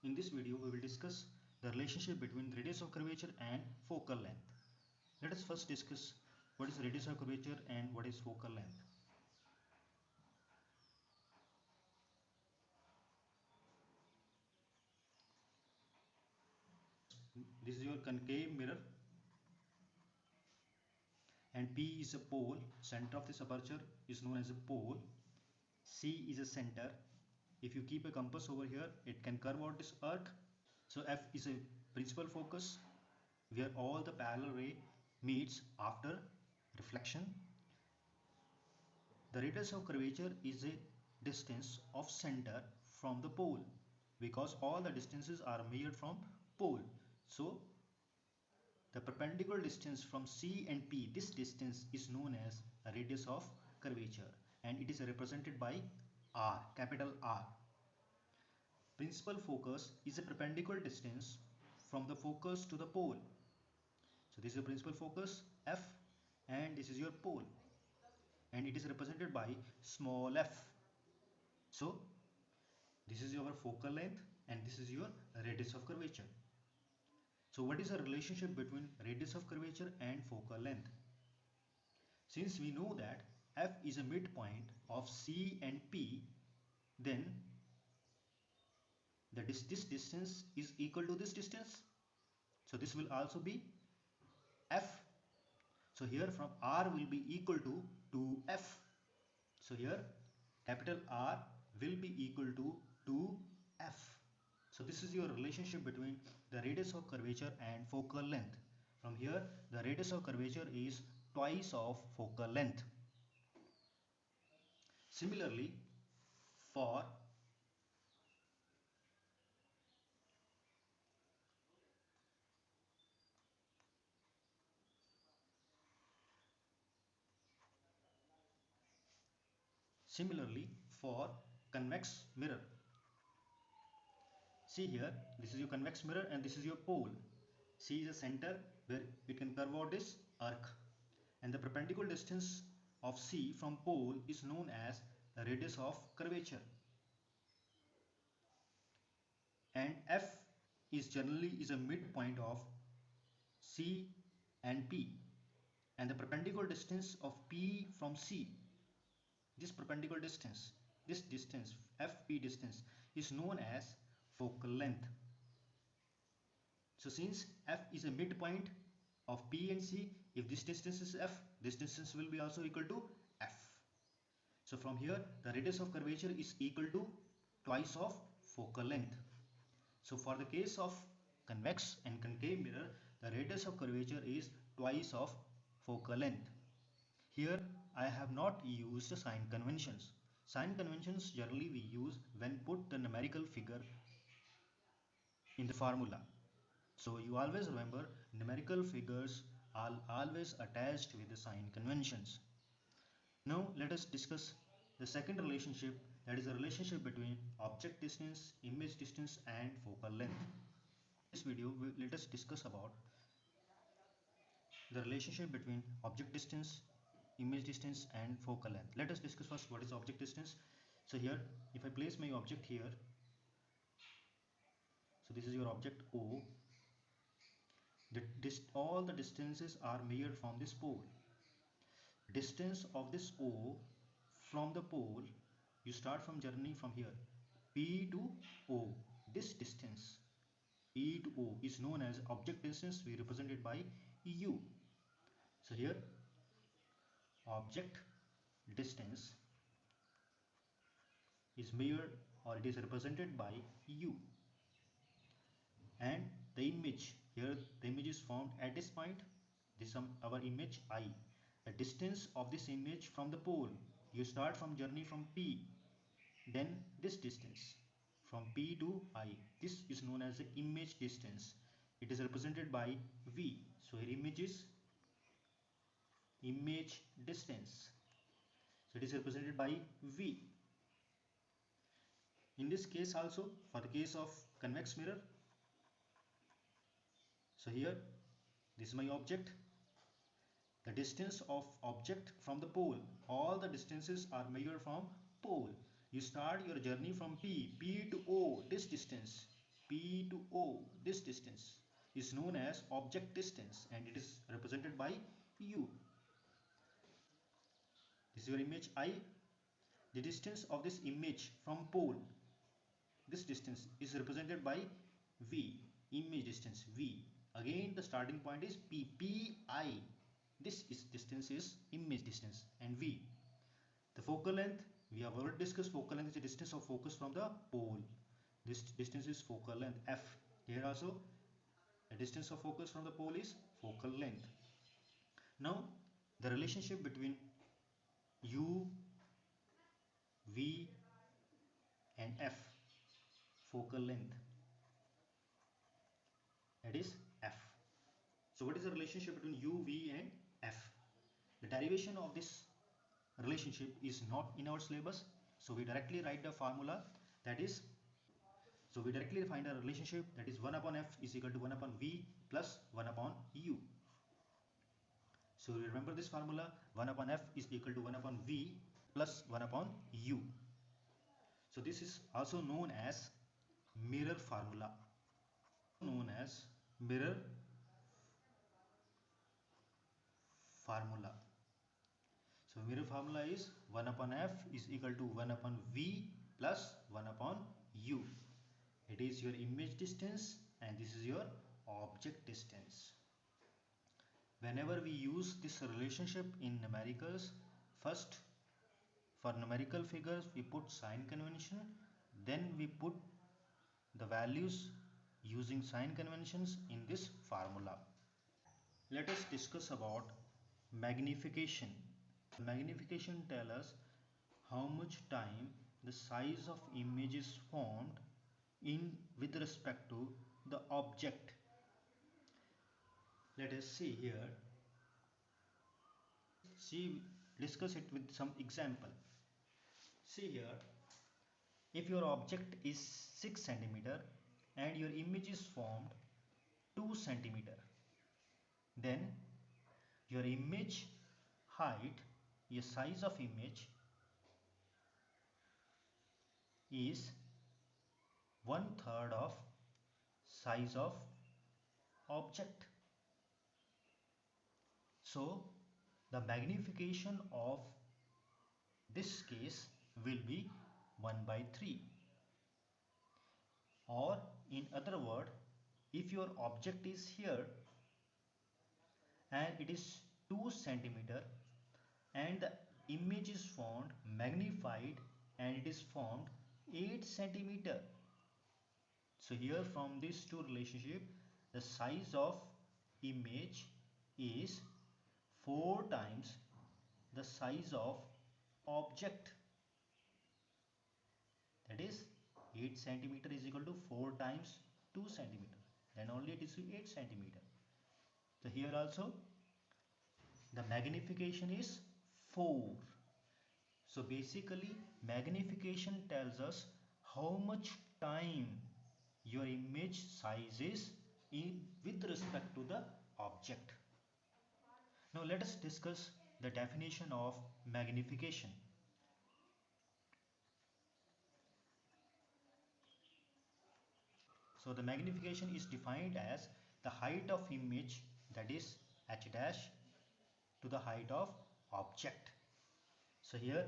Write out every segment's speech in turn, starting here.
In this video, we will discuss the relationship between radius of curvature and focal length. Let us first discuss what is radius of curvature and what is focal length. This is your concave mirror and P is a pole. Center of this aperture is known as a pole. C is a center. If you keep a compass over here, it can curve out this arc. So F is a principal focus where all the parallel ray meets after reflection. The radius of curvature is a distance of center from the pole because all the distances are measured from pole. So the perpendicular distance from C and P, this distance is known as a radius of curvature and it is represented by R, capital R. Principal focus is a perpendicular distance from the focus to the pole. So this is a principal focus F and this is your pole and it is represented by small f. So this is your focal length and this is your radius of curvature. So what is the relationship between radius of curvature and focal length? Since we know that F is a midpoint of C and P, then this distance is equal to this distance. So this will also be F. So here from R will be equal to 2F. So here capital R will be equal to 2F. So this is your relationship between the radius of curvature and focal length. From here the radius of curvature is twice of focal length. Similarly for convex mirror. See here, this is your convex mirror and this is your pole. C is a center where it can curve out this arc. And the perpendicular distance of C from pole is known as the radius of curvature. And F is generally a midpoint of C and P. And the perpendicular distance of P from C, this perpendicular distance, this distance, FP distance, is known as focal length. So since F is a midpoint of P and C, if this distance is F, this distance will be also equal to F. So from here the radius of curvature is equal to twice of focal length. So for the case of convex and concave mirror, the radius of curvature is twice of focal length. Here I have not used the sign conventions. Sign conventions generally we use when put the numerical figure in the formula. So you always remember numerical figures are always attached with the sign conventions. Now let us discuss the second relationship, that is the relationship between object distance, image distance and focal length. In this video let us discuss about the relationship between object distance, image distance and focal length. Let us discuss first what is object distance. So here if I place my object here, so this is your object O, all the distances are measured from this pole. Distance of this O from the pole, you start from journey from here P to O. This distance P to O is known as object distance. We represent it by U. So here object distance is measured or it is represented by U. And the image, here the image is formed at this point. This is our image I. The distance of this image from the pole, you start from journey from P, then this distance from P to I, this is known as the image distance. It is represented by V. So here image is image distance, so it is represented by V. In this case also, for the case of convex mirror, so here this is my object, the distance of object from the pole, all the distances are measured from pole. You start your journey from P to O, this distance P to O, this distance is known as object distance and it is represented by U. This is your image I. The distance of this image from pole, this distance is represented by V, image distance V. Again the starting point is P, Pi. This is distance is image distance and V. The focal length, we have already discussed focal length is the distance of focus from the pole. This distance is focal length F. Here also the distance of focus from the pole is focal length. Now the relationship between U, V and F, focal length, that is F. So what is the relationship between U, V and F? The derivation of this relationship is not in our syllabus, so we directly write the formula, that is, so we directly find a relationship, that is 1 upon F is equal to 1 upon V plus 1 upon U. So remember this formula, 1 upon F is equal to 1 upon V plus 1 upon U. So this is also known as mirror formula. Known as mirror formula. So mirror formula is 1 upon F is equal to 1 upon V plus 1 upon U. It is your image distance and this is your object distance. Whenever we use this relationship in numericals, first for numerical figures we put sign convention, then we put the values using sign conventions in this formula. Let us discuss about magnification. Magnification tells us how much time the size of image is formed in with respect to the object. Let us see here. Discuss it with some example. See here, if your object is 6 cm and your image is formed 2 cm, then your image height, your size of image is 1/3 of size of object. So the magnification of this case will be 1/3. Or in other word, if your object is here and it is 2 cm and the image is formed magnified and it is formed 8 cm. So here from these two relationship, the size of image is 4 times the size of object. That is 8 cm is equal to 4 times 2 cm. Then only it is 8 cm. So here also the magnification is 4. So basically magnification tells us how much time your image size is with respect to the object. Now let us discuss the definition of magnification. So the magnification is defined as the height of image, that is h dash, to the height of object. So here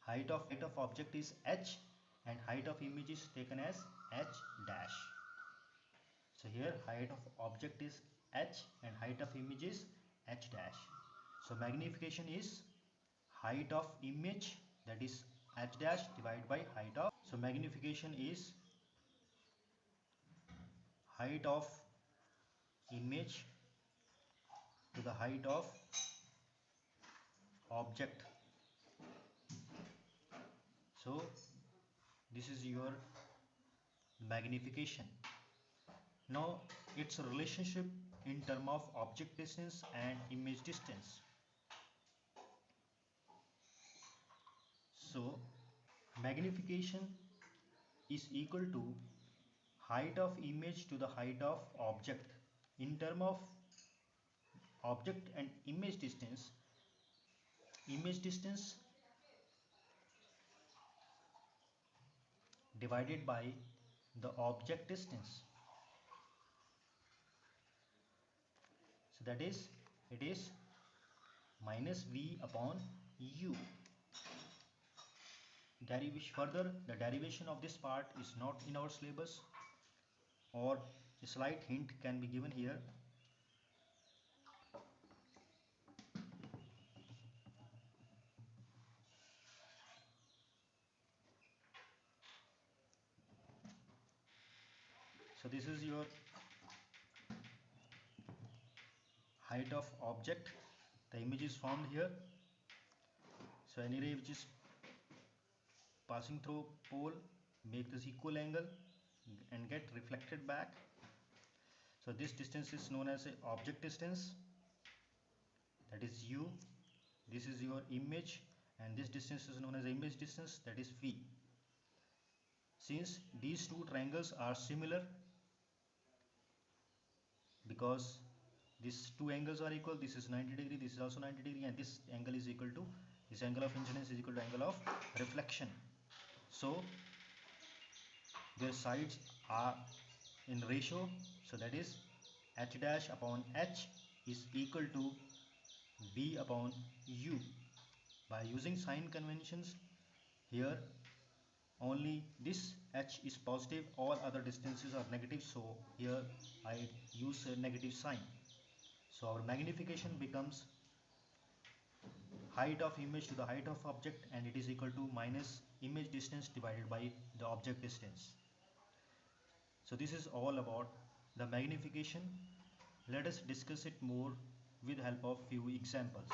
height of object is h and height of image is taken as h dash. So here height of object is h and height of image is h dash. So magnification is height of image, that is h dash divided by height of. So magnification is height of image to the height of object. So this is your magnification. Now its a relationship in term of object distance and image distance. So magnification is equal to height of image to the height of object. In term of object and image distance divided by the object distance. So that is, it is minus v upon u. Further, the derivation of this part is not in our syllabus, or a slight hint can be given here. So this is your height of object. The image is formed here. So any ray which is passing through pole make this equal angle and get reflected back. So this distance is known as a object distance, that is u. This is your image, and this distance is known as image distance, that is v. Since these two triangles are similar, because these two angles are equal, this is 90 degree, this is also 90 degree, and this angle is equal to, this angle of incidence is equal to angle of reflection. So their sides are in ratio, so that is h dash upon h is equal to v upon u. By using sign conventions, here only this h is positive, all other distances are negative, so here I use a negative sign. So our magnification becomes height of image to the height of object, and it is equal to minus image distance divided by the object distance. So this is all about the magnification. Let us discuss it more with help of few examples.